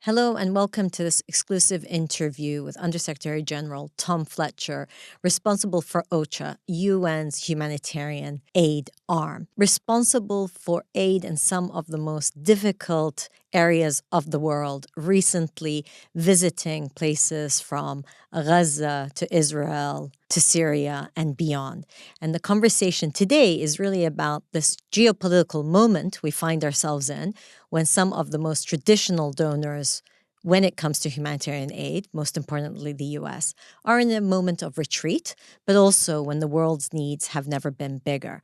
Hello and welcome to this exclusive interview with Undersecretary General Tom Fletcher, responsible for OCHA, UN's humanitarian aid arm, responsible for aid in some of the most difficult areas of the world, recently visiting places from Gaza to Israel to Syria and beyond. And the conversation today is really about this geopolitical moment we find ourselves in when some of the most traditional donors, when it comes to humanitarian aid, most importantly the US, are in a moment of retreat, but also when the world's needs have never been bigger.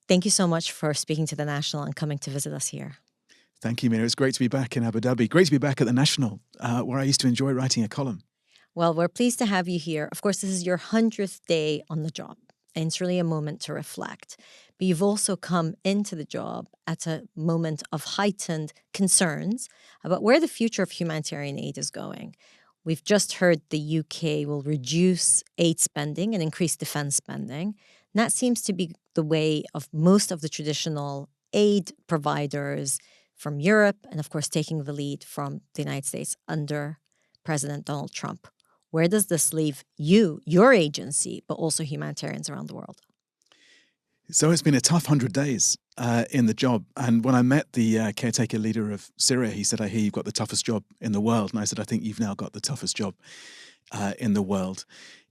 Thank you so much for speaking to the National and coming to visit us here. Thank you, Mina. It's great to be back in Abu Dhabi. Great to be back at the National, where I used to enjoy writing a column. Well, we're pleased to have you here. Of course, this is your 100th day on the job, and it's really a moment to reflect. But you've also come into the job at a moment of heightened concerns about where the future of humanitarian aid is going. We've just heard the UK will reduce aid spending and increase defense spending. And that seems to be the way of most of the traditional aid providers from Europe, and of course, taking the lead from the United States under President Donald Trump. Where does this leave you, your agency, but also humanitarians around the world? So it's been a tough 100 days in the job. And when I met the caretaker leader of Syria, he said, "I hear you've got the toughest job in the world." And I said, "I think you've now got the toughest job in the world."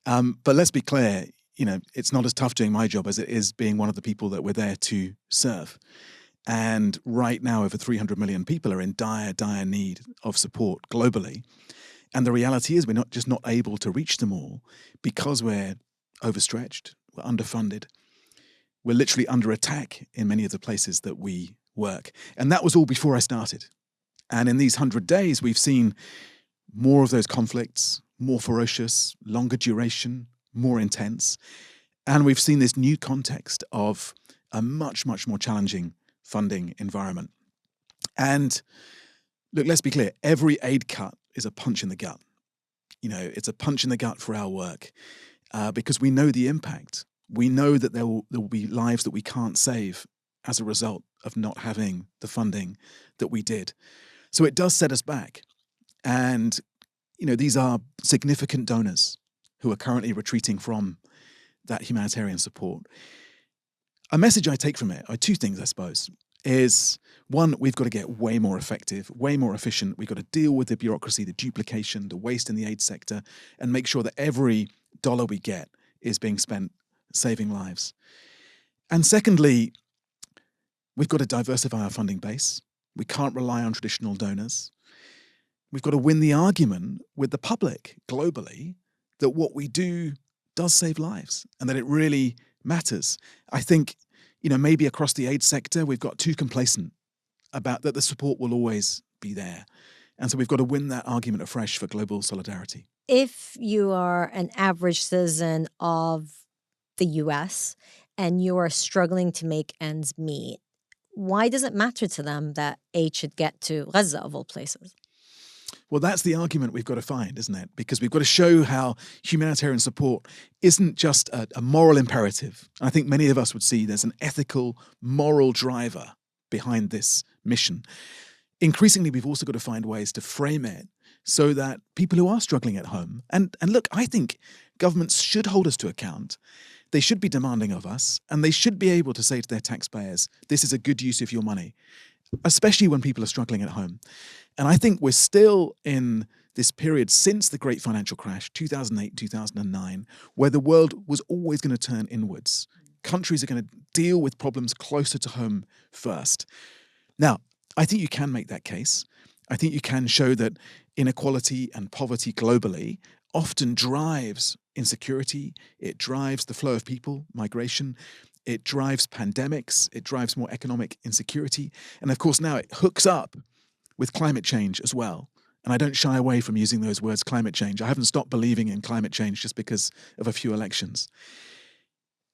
But let's be clear, it's not as tough doing my job as it is being one of the people that we're there to serve. And right now, over 300 million people are in dire, dire need of support globally. And the reality is we're not able to reach them all because we're overstretched, we're underfunded. We're literally under attack in many of the places that we work. And that was all before I started. And in these 100 days, we've seen more of those conflicts, more ferocious, longer duration, more intense. And we've seen this new context of a much, much more challenging funding environment. And look, let's be clear, every aid cut is a punch in the gut. It's a punch in the gut for our work because we know the impact. We know that there will be lives that we can't save as a result of not having the funding that we did. So it does set us back. And, these are significant donors who are currently retreating from that humanitarian support. A message I take from it are two things, I suppose, is one, we've got to get way more effective, way more efficient. We've got to deal with the bureaucracy, the duplication, the waste in the aid sector, and make sure that every dollar we get is being spent saving lives. And secondly, we've got to diversify our funding base. We can't rely on traditional donors. We've got to win the argument with the public globally that what we do does save lives and that it really matters. I think, maybe across the aid sector, we've got too complacent about that the support will always be there. And so we've got to win that argument afresh for global solidarity. If you are an average citizen of the US and you are struggling to make ends meet, why does it matter to them that aid should get to Gaza, of all places? Well, that's the argument we've got to find, isn't it? Because we've got to show how humanitarian support isn't just a moral imperative. I think many of us would see there's an ethical, moral driver behind this mission. Increasingly, we've also got to find ways to frame it so that people who are struggling at home, and look, I think governments should hold us to account. They should be demanding of us, and they should be able to say to their taxpayers, this is a good use of your money, especially when people are struggling at home. And I think we're still in this period since the great financial crash, 2008, 2009, where the world was always going to turn inwards. Countries are going to deal with problems closer to home first. Now, I think you can make that case. I think you can show that inequality and poverty globally often drives insecurity. It drives the flow of people, migration. It drives pandemics. It drives more economic insecurity. And of course, now it hooks up with climate change as well. And I don't shy away from using those words, climate change. I haven't stopped believing in climate change just because of a few elections.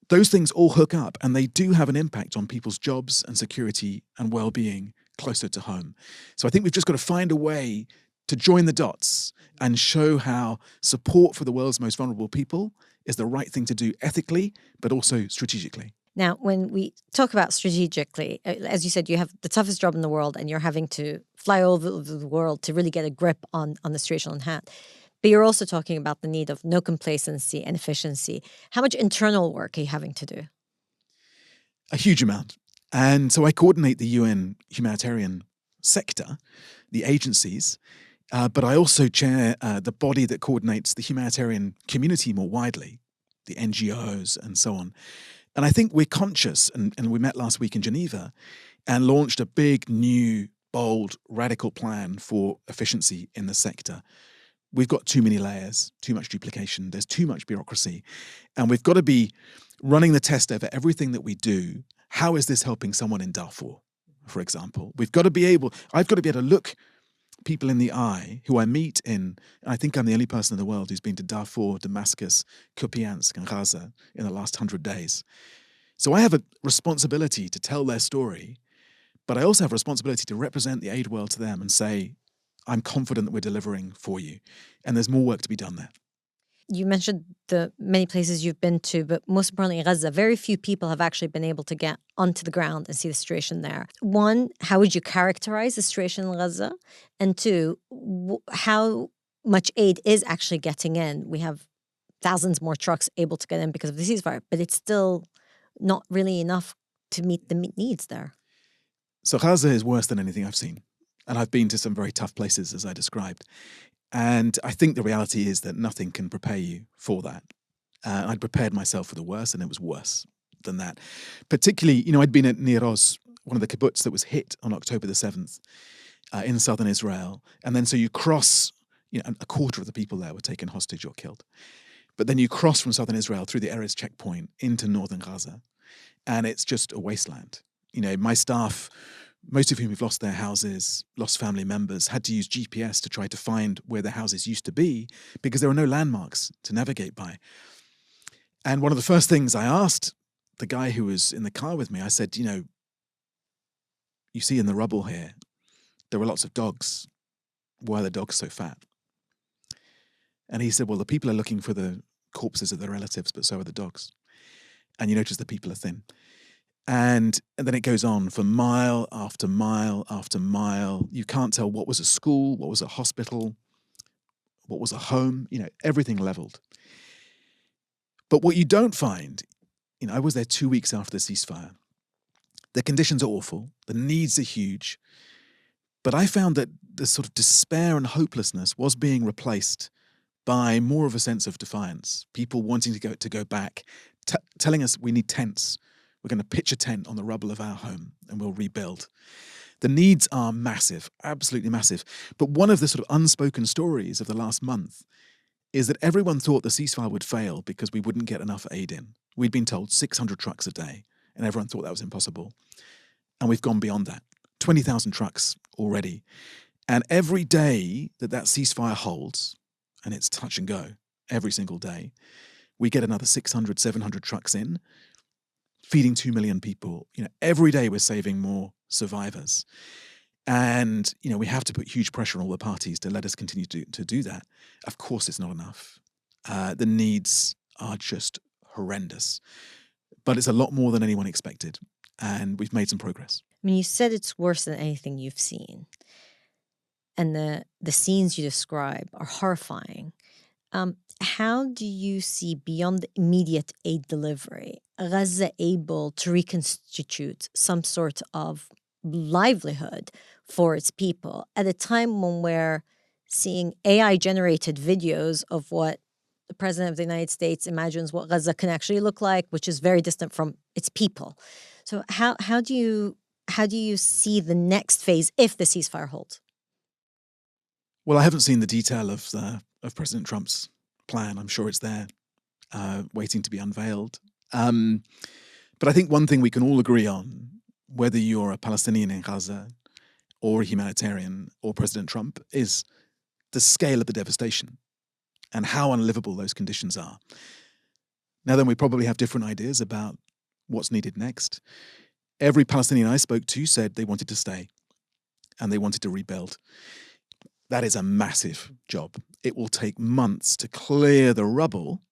Those things all hook up, and they do have an impact on people's jobs and security and well-being closer to home. So I think we've just got to find a way to join the dots and show how support for the world's most vulnerable people is the right thing to do ethically, but also strategically. Now, when we talk about strategically, as you said, you have the toughest job in the world and you're having to fly all over the world to really get a grip on the situation on hand. But you're also talking about the need of no complacency and efficiency. How much internal work are you having to do? A huge amount. And so I coordinate the UN humanitarian sector, the agencies, but I also chair the body that coordinates the humanitarian community more widely, the NGOs and so on. And I think we're conscious, and we met last week in Geneva and launched a big, new, bold, radical plan for efficiency in the sector. We've got too many layers, too much duplication, there's too much bureaucracy, and we've got to be running the test over everything that we do. How is this helping someone in Darfur, for example? I've got to be able to look people in the eye who I meet in, I think I'm the only person in the world who's been to Darfur, Damascus, Kupiansk, and Gaza in the last 100 days. So I have a responsibility to tell their story, but I also have a responsibility to represent the aid world to them and say, I'm confident that we're delivering for you. And there's more work to be done there. You mentioned the many places you've been to, but most importantly, Gaza. Very few people have actually been able to get onto the ground and see the situation there. One, how would you characterize the situation in Gaza? And two, how much aid is actually getting in? We have thousands more trucks able to get in because of the ceasefire, but it's still not really enough to meet the needs there. So Gaza is worse than anything I've seen. And I've been to some very tough places, as I described. And I think the reality is that nothing can prepare you for that. I'd prepared myself for the worst, and it was worse than that. Particularly, I'd been at Nir Oz, one of the kibbutz that was hit on October the 7th in southern Israel. And then so you cross, a quarter of the people there were taken hostage or killed. But then you cross from southern Israel through the Erez checkpoint into northern Gaza, and it's just a wasteland. My staff, most of whom have lost their houses, lost family members, had to use GPS to try to find where their houses used to be because there were no landmarks to navigate by. And one of the first things I asked the guy who was in the car with me, I said, you see in the rubble here, there were lots of dogs. Why are the dogs so fat? And he said, well, the people are looking for the corpses of their relatives, but so are the dogs. And you notice the people are thin. And then it goes on for mile after mile after mile. You can't tell what was a school, what was a hospital, what was a home, everything leveled. But what you don't find, I was there 2 weeks after the ceasefire. The conditions are awful. The needs are huge. But I found that the sort of despair and hopelessness was being replaced by more of a sense of defiance. People wanting to go back, telling us we need tents. We're going to pitch a tent on the rubble of our home and we'll rebuild. The needs are massive, absolutely massive. But one of the sort of unspoken stories of the last month is that everyone thought the ceasefire would fail because we wouldn't get enough aid in. We'd been told 600 trucks a day, and everyone thought that was impossible. And we've gone beyond that. 20,000 trucks already. And every day that ceasefire holds, and it's touch and go every single day, we get another 600, 700 trucks in, feeding 2 million people. Every day we're saving more survivors. And, we have to put huge pressure on all the parties to let us continue to do that. Of course, it's not enough. The needs are just horrendous. But it's a lot more than anyone expected. And we've made some progress. I mean, you said it's worse than anything you've seen. And the scenes you describe are horrifying. How do you see, beyond the immediate aid delivery, Gaza able to reconstitute some sort of livelihood for its people at a time when we're seeing AI-generated videos of what the President of the United States imagines what Gaza can actually look like, which is very distant from its people? So how do you see the next phase if the ceasefire holds? Well, I haven't seen the detail of President Trump's plan. I'm sure it's there, waiting to be unveiled. But I think one thing we can all agree on, whether you're a Palestinian in Gaza or a humanitarian or President Trump, is the scale of the devastation and how unlivable those conditions are. Now then, we probably have different ideas about what's needed next. Every Palestinian I spoke to said they wanted to stay and they wanted to rebuild. That is a massive job. It will take months to clear the rubble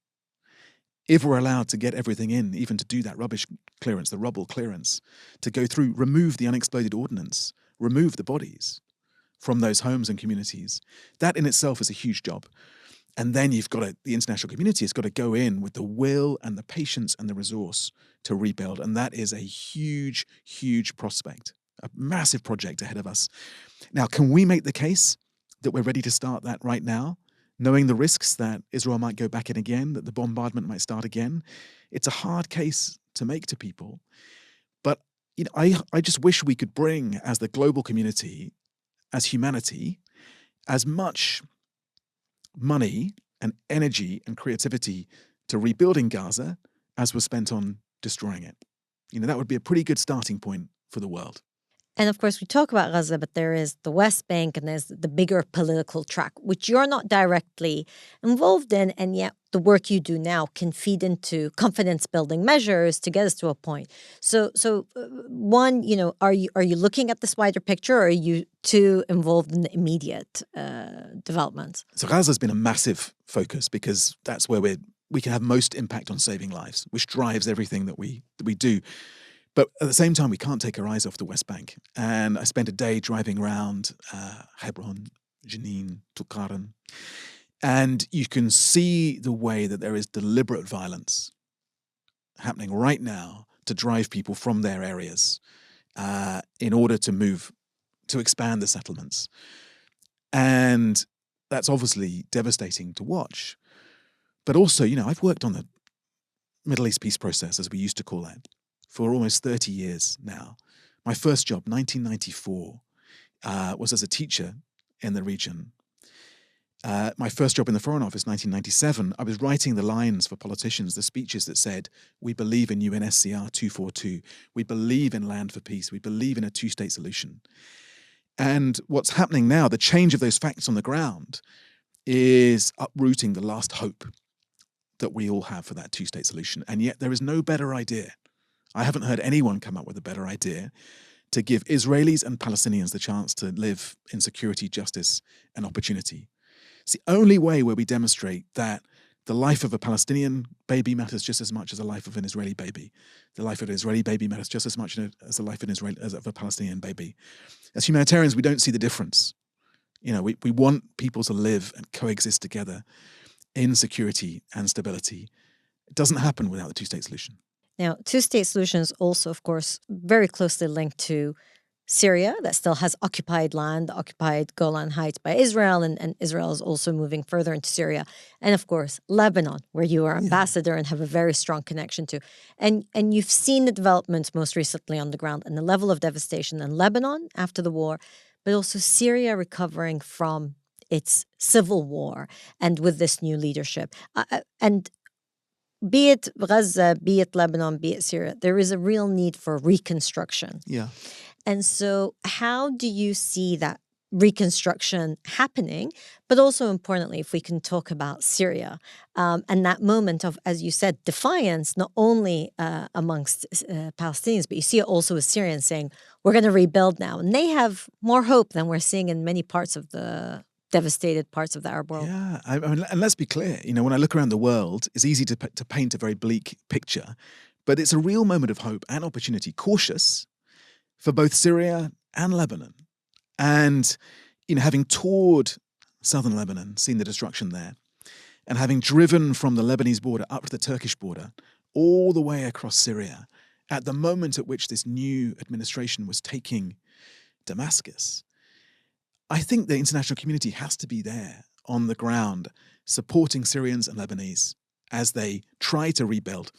if we're allowed to get everything in, even to do that rubbish clearance, the rubble clearance, to go through, remove the unexploded ordnance, remove the bodies from those homes and communities, that in itself is a huge job. And then you've got to, the international community has got to go in with the will and the patience and the resource to rebuild. And that is a huge, huge prospect, a massive project ahead of us. Now, can we make the case that we're ready to start that right now, knowing the risks that Israel might go back in again, that the bombardment might start again? It's a hard case to make to people. But I just wish we could bring, as the global community, as humanity, as much money and energy and creativity to rebuilding Gaza as was spent on destroying it. That would be a pretty good starting point for the world. And of course, we talk about Gaza, but there is the West Bank and there's the bigger political track, which you're not directly involved in. And yet the work you do now can feed into confidence building measures to get us to a point. So one, are you looking at this wider picture, or are you too involved in the immediate developments? So Gaza has been a massive focus because that's where we can have most impact on saving lives, which drives everything that we do. But at the same time, we can't take our eyes off the West Bank. And I spent a day driving around Hebron, Jenin, Tulkarem. And you can see the way that there is deliberate violence happening right now to drive people from their areas in order to expand the settlements. And that's obviously devastating to watch. But also, I've worked on the Middle East peace process, as we used to call it, for almost 30 years now. My first job, 1994, was as a teacher in the region. My first job in the Foreign Office, 1997, I was writing the lines for politicians, the speeches that said, we believe in UNSCR 242, we believe in land for peace, we believe in a two-state solution. And what's happening now, the change of those facts on the ground, is uprooting the last hope that we all have for that two-state solution. And yet there is no better idea. I haven't heard anyone come up with a better idea to give Israelis and Palestinians the chance to live in security, justice, and opportunity. It's the only way where we demonstrate that the life of a Palestinian baby matters just as much as the life of an Israeli baby. The life of an Israeli baby matters just as much as the life of a Palestinian baby. As humanitarians, we don't see the difference. We want people to live and coexist together in security and stability. It doesn't happen without the two-state solution. Now, two-state solutions also, of course, very closely linked to Syria, that still has occupied land, the occupied Golan Heights by Israel, and Israel is also moving further into Syria. And of course, Lebanon, where you are ambassador and have a very strong connection to. And you've seen the developments most recently on the ground and the level of devastation in Lebanon after the war, but also Syria recovering from its civil war and with this new leadership. And be it Gaza, be it Lebanon, be it Syria, there is a real need for reconstruction. Yeah. And so how do you see that reconstruction happening? But also importantly, if we can talk about Syria and that moment of, as you said, defiance, not only amongst Palestinians, but you see it also with Syrians saying, we're going to rebuild now. And they have more hope than we're seeing in many parts of the devastated parts of the Arab world. Yeah, I mean, and let's be clear, when I look around the world, it's easy to paint a very bleak picture, but it's a real moment of hope and opportunity, cautious for both Syria and Lebanon. And, having toured southern Lebanon, seen the destruction there, and having driven from the Lebanese border up to the Turkish border, all the way across Syria, at the moment at which this new administration was taking Damascus, I think the international community has to be there on the ground, supporting Syrians and Lebanese as they try to rebuild.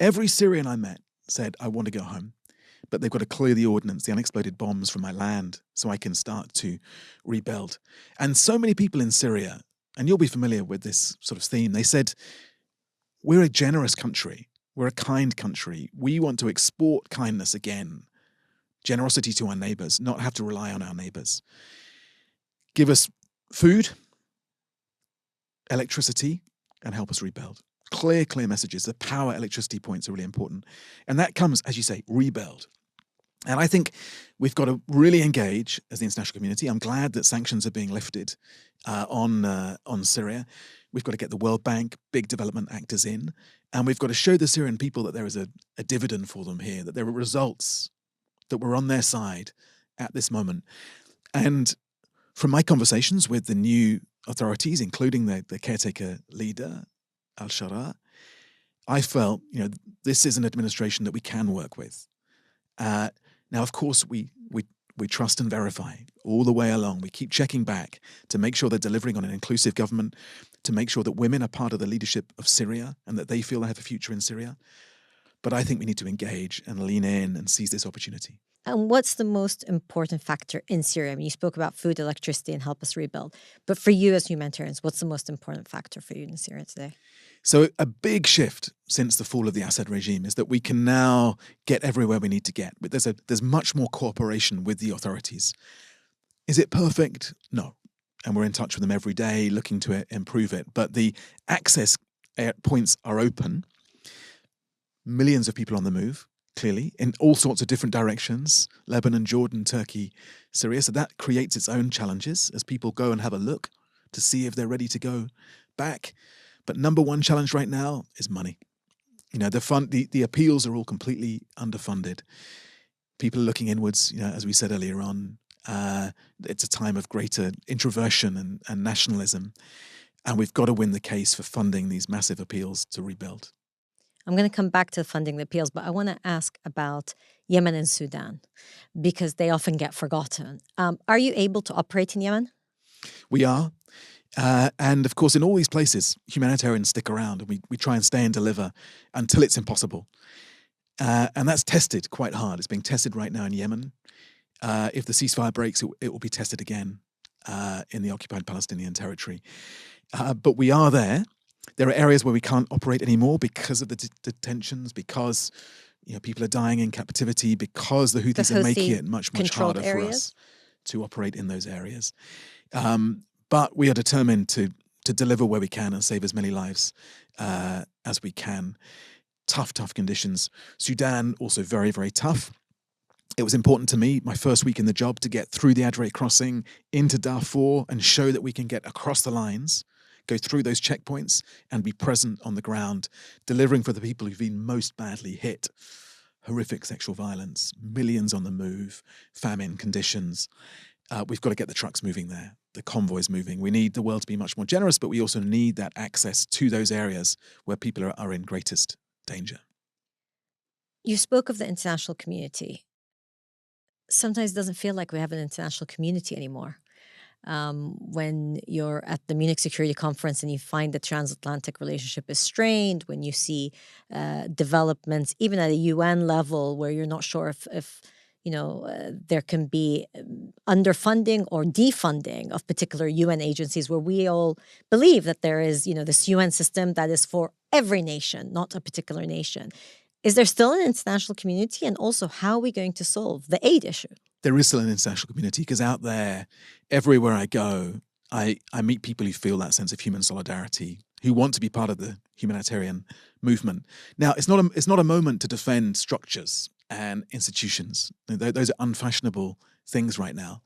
Every Syrian I met said, I want to go home, but they've got to clear the ordnance, the unexploded bombs from my land so I can start to rebuild. And so many people in Syria, and you'll be familiar with this sort of theme, they said, we're a generous country, we're a kind country, we want to export kindness again, generosity to our neighbors, not have to rely on our neighbors. Give us food, electricity, and help us rebuild. Clear messages. The power electricity points are really important. And that comes, as you say, rebuild. And I think we've got to really engage as the international community. I'm glad that sanctions are being lifted on Syria. We've got to get the World Bank, big development actors in, and we've got to show the Syrian people that there is a dividend for them here, that there are results, that we're on their side at this moment. And from my conversations with the new authorities, including the caretaker leader, al-Shara, I felt, this is an administration that we can work with. Now, of course, we trust and verify all the way along. We keep checking back to make sure they're delivering on an inclusive government, to make sure that women are part of the leadership of Syria and that they feel they have a future in Syria. But I think we need to engage and lean in and seize this opportunity. And what's the most important factor in Syria? I mean, you spoke about food, electricity, and help us rebuild. But for you as humanitarians, what's the most important factor for you in Syria today? So a big shift since the fall of the Assad regime is that we can now get everywhere we need to get. But there's much more cooperation with the authorities. Is it perfect? No. And we're in touch with them every day, looking to improve it. But the access points are open. Millions of people on the move, clearly, in all sorts of different directions, Lebanon, Jordan, Turkey, Syria. So that creates its own challenges as people go and have a look to see if they're ready to go back. But number one challenge right now is money. The appeals are all completely underfunded. People are looking inwards, as we said earlier on. It's a time of greater introversion and nationalism. And we've got to win the case for funding these massive appeals to rebuild. I'm going to come back to funding the appeals, but I want to ask about Yemen and Sudan because they often get forgotten. Are you able to operate in Yemen? We are. And of course, in all these places, humanitarians stick around and we try and stay and deliver until it's impossible. And that's tested quite hard. It's being tested right now in Yemen. If the ceasefire breaks, it will be tested again in the occupied Palestinian territory. But we are there. There are areas where we can't operate anymore because of the detentions, because people are dying in captivity, because the Houthis are making it much harder for us to operate in those areas. But we are determined to deliver where we can and save as many lives as we can. Tough conditions. Sudan, also very, very tough. It was important to me, my first week in the job, to get through the Adre crossing into Darfur and show that we can get across the lines, go through those checkpoints and be present on the ground, delivering for the people who've been most badly hit. Horrific sexual violence, millions on the move, famine conditions. We've got to get the trucks moving there, the convoys moving. We need the world to be much more generous, but we also need that access to those areas where people are in greatest danger. You spoke of the international community. Sometimes it doesn't feel like we have an international community anymore. When you're at the Munich Security Conference and you find the transatlantic relationship is strained, when you see developments, even at a UN level, where you're not sure if there can be underfunding or defunding of particular UN agencies, where we all believe that there is, this UN system that is for every nation, not a particular nation. Is there still an international community? And also, how are we going to solve the aid issue? There is still an international community because out there, everywhere I go, I meet people who feel that sense of human solidarity, who want to be part of the humanitarian movement. Now, it's not a moment to defend structures and institutions. Those are unfashionable things right now.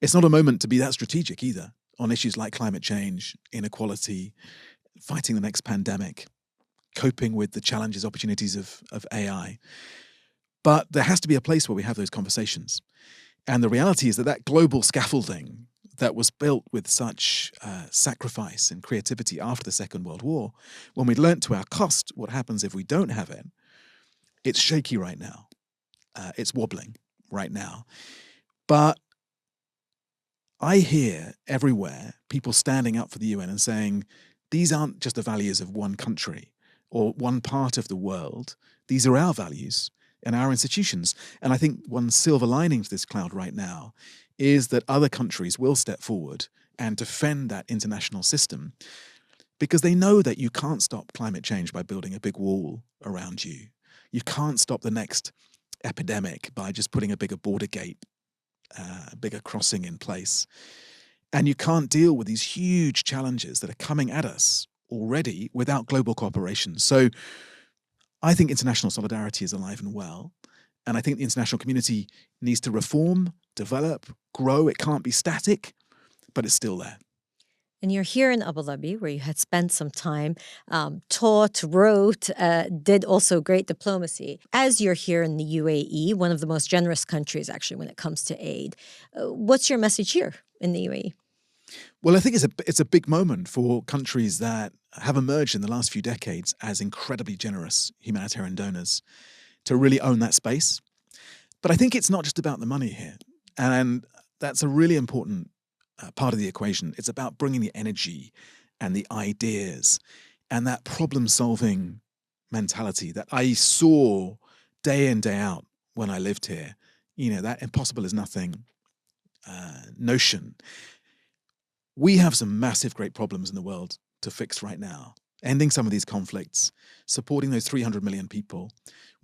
It's not a moment to be that strategic either on issues like climate change, inequality, fighting the next pandemic, coping with the challenges, opportunities of AI. But there has to be a place where we have those conversations. And the reality is that global scaffolding that was built with such sacrifice and creativity after the Second World War, when we learnt to our cost what happens if we don't have it, it's shaky right now. It's wobbling right now. But I hear everywhere people standing up for the UN and saying, these aren't just the values of one country or one part of the world. These are our values and our institutions. And I think one silver lining to this cloud right now is that other countries will step forward and defend that international system, because they know that you can't stop climate change by building a big wall around you. You can't stop the next epidemic by just putting a bigger border gate, a bigger crossing in place. And you can't deal with these huge challenges that are coming at us already without global cooperation. So I think international solidarity is alive and well. And I think the international community needs to reform, develop, grow. It can't be static, but it's still there. And you're here in Abu Dhabi, where you had spent some time, taught, wrote, did also great diplomacy. As you're here in the UAE, one of the most generous countries, actually, when it comes to aid, what's your message here in the UAE? Well, I think it's a big moment for countries that have emerged in the last few decades as incredibly generous humanitarian donors to really own that space. But I think it's not just about the money here. And that's a really important part of the equation. It's about bringing the energy and the ideas and that problem-solving mentality that I saw day in, day out when I lived here. That impossible is nothing notion. We have some massive, great problems in the world to fix right now. Ending some of these conflicts, supporting those 300 million people.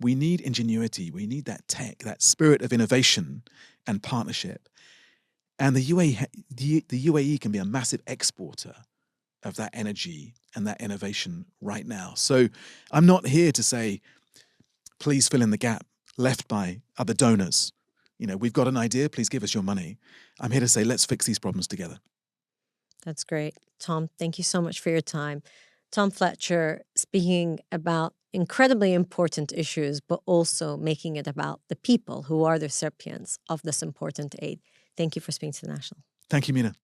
We need ingenuity. We need that tech, that spirit of innovation and partnership. And the UAE can be a massive exporter of that energy and that innovation right now. So I'm not here to say, please fill in the gap left by other donors. We've got an idea, please give us your money. I'm here to say, let's fix these problems together. That's great. Tom, thank you so much for your time. Tom Fletcher speaking about incredibly important issues, but also making it about the people who are the recipients of this important aid. Thank you for speaking to the National. Thank you, Mina.